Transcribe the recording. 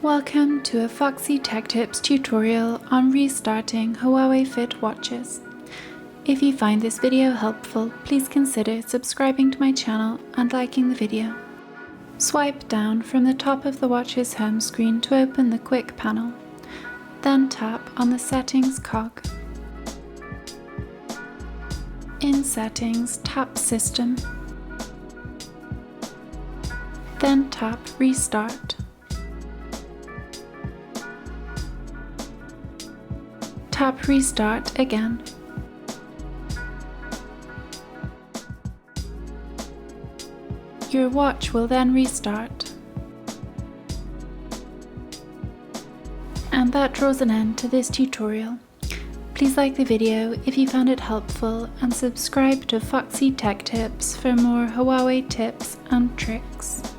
Welcome to a Foxy Tech Tips tutorial on restarting Huawei Fit watches. If you find this video helpful, please consider subscribing to my channel and liking the video. Swipe down from the top of the watch's home screen to open the quick panel. Then tap on the Settings cog. In Settings, tap System. Then tap Restart. Tap Restart again. Your watch will then restart. And that draws an end to this tutorial. Please like the video if you found it helpful and subscribe to Foxy Tech Tips for more Huawei tips and tricks.